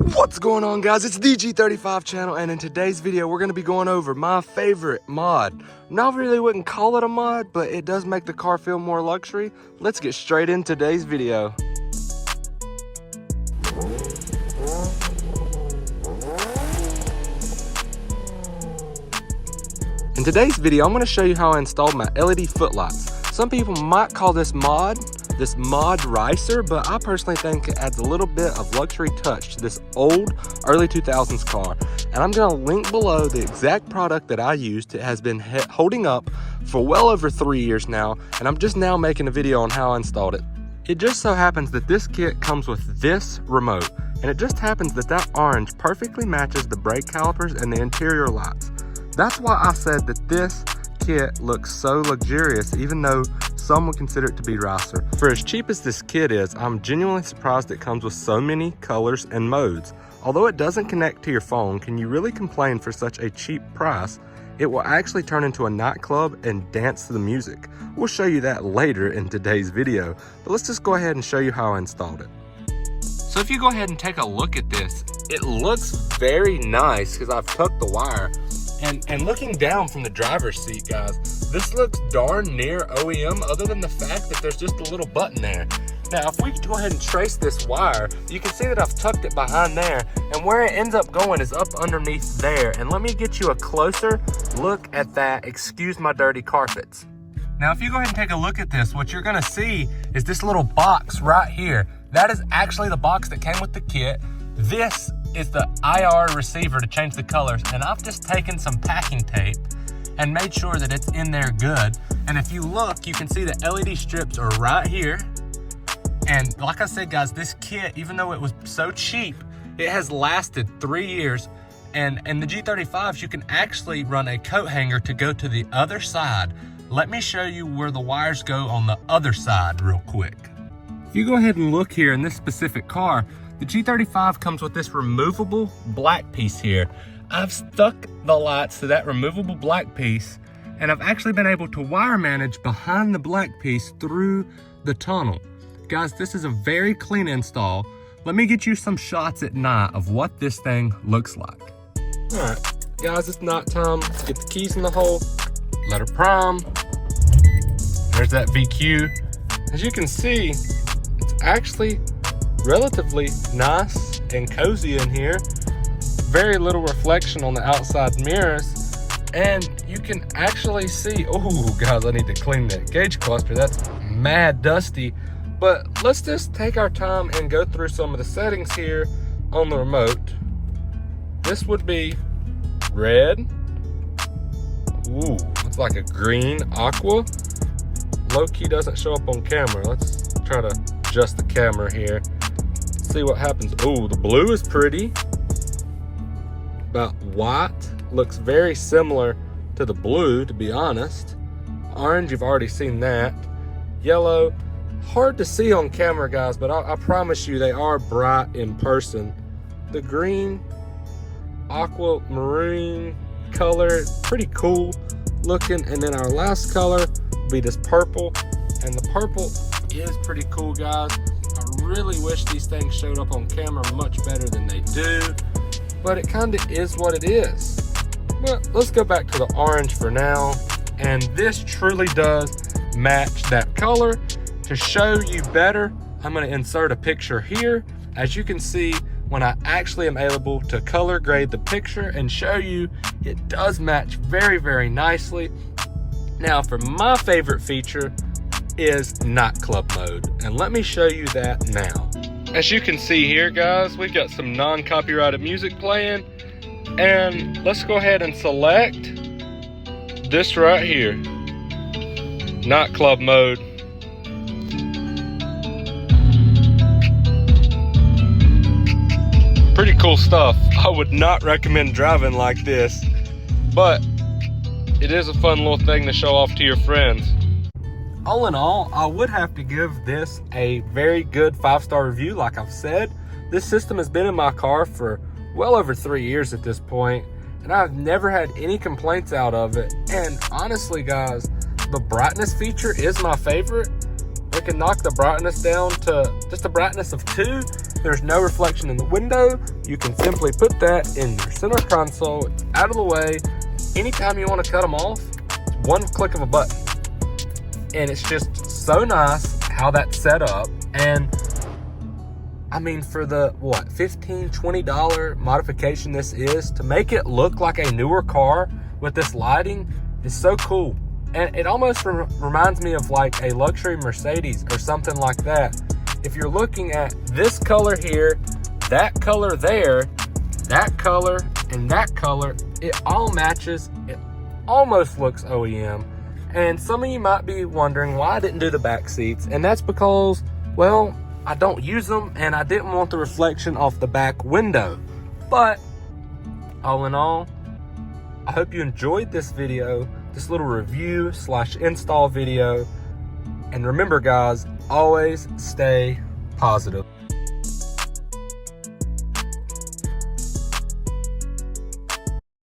What's going on, guys? It's the G35 channel, and in today's video we're going to be going over my favorite mod. Now, I really wouldn't call it a mod, but it does make the car feel more luxury. Let's get straight into today's video. In today's video, I'm going to show you how I installed my LED footlights. Some people might call this mod ricer, but I personally think it adds a little bit of luxury touch to this old early 2000s car. And I'm going to link below the exact product that I used. It has been holding up for well over 3 years now, and I'm just now making a video on how I installed it. It just so happens that this kit comes with this remote, and it just happens that that orange perfectly matches the brake calipers and the interior lights. That's why I said that this kit looks so luxurious, even though some would consider it to be ricer. For as cheap as this kit is, I'm genuinely surprised it comes with so many colors and modes. Although it doesn't connect to your phone, can you really complain for such a cheap price? It will actually turn into a nightclub and dance to the music. We'll show you that later in today's video, but let's just go ahead and show you how I installed it. So if you go ahead and take a look at this, it looks very nice because I've tucked the wire. And looking down from the driver's seat, guys, this looks darn near OEM, other than the fact that there's just a little button there. Now, if we go ahead and trace this wire, you can see that I've tucked it behind there, and where it ends up going is up underneath there. And let me get you a closer look at that. Excuse my dirty carpets. Now, if you go ahead and take a look at this, what you're gonna see is this little box right here. That is actually the box that came with the kit. This is the IR receiver to change the colors, and I've just taken some packing tape and made sure that it's in there good. And if you look, you can see the LED strips are right here. And like I said, guys, this kit, even though it was so cheap, it has lasted 3 years. And in the G35s, you can actually run a coat hanger to go to the other side. Let me show you where the wires go on the other side real quick. If you go ahead and look here in this specific car, the G35 comes with this removable black piece here. I've stuck the lights to that removable black piece, and I've actually been able to wire manage behind the black piece through the tunnel. Guys, this is a very clean install. Let me get you some shots at night of what this thing looks like. All right, guys, it's night time. Let's get the keys in the hole, let her prime. There's that VQ. As you can see, it's actually relatively nice and cozy in here. Very little reflection on the outside mirrors, and you can actually see, oh guys, I need to clean that gauge cluster. That's mad dusty. But let's just take our time and go through some of the settings here on the remote. This would be red. Ooh, it's like a green aqua. Low key doesn't show up on camera. Let's try to adjust the camera here. See what happens. Oh, the blue is pretty. But white looks very similar to the blue, to be honest. Orange, you've already seen that. Yellow, hard to see on camera, guys, but I promise you they are bright in person. The green, aquamarine color, pretty cool looking. And then our last color will be this purple, and the purple is pretty cool, guys. I really wish these things showed up on camera much better than they do, but it kind of is what it is. But let's go back to the orange for now, and this truly does match that color. To show you better, I'm going to insert a picture here. As you can see, when I actually am able to color grade the picture and show you, it does match very, very nicely. Now, for my favorite feature is nightclub mode, and let me show you that now. As you can see here, guys, we've got some non-copyrighted music playing, and let's go ahead and select this right here, nightclub mode. Pretty cool stuff. I would not recommend driving like this, but it is a fun little thing to show off to your friends. All in all, I would have to give this a very good 5-star review. Like I've said, this system has been in my car for well over 3 years at this point, and I've never had any complaints out of it. And honestly, guys, the brightness feature is my favorite. We can knock the brightness down to just a brightness of 2, there's no reflection in the window, you can simply put that in your center console, out of the way. Anytime you want to cut them off, one click of a button. And it's just so nice how that's set up. And I mean, for the what, $15, $20 modification this is, to make it look like a newer car with this lighting is so cool. And it almost reminds me of like a luxury Mercedes or something like that. If you're looking at this color here, that color there, that color, and that color, it all matches. It almost looks OEM. And some of you might be wondering why I didn't do the back seats. And that's because, well, I don't use them and I didn't want the reflection off the back window. But all in all, I hope you enjoyed this video, this little review / install video. And remember guys, always stay positive.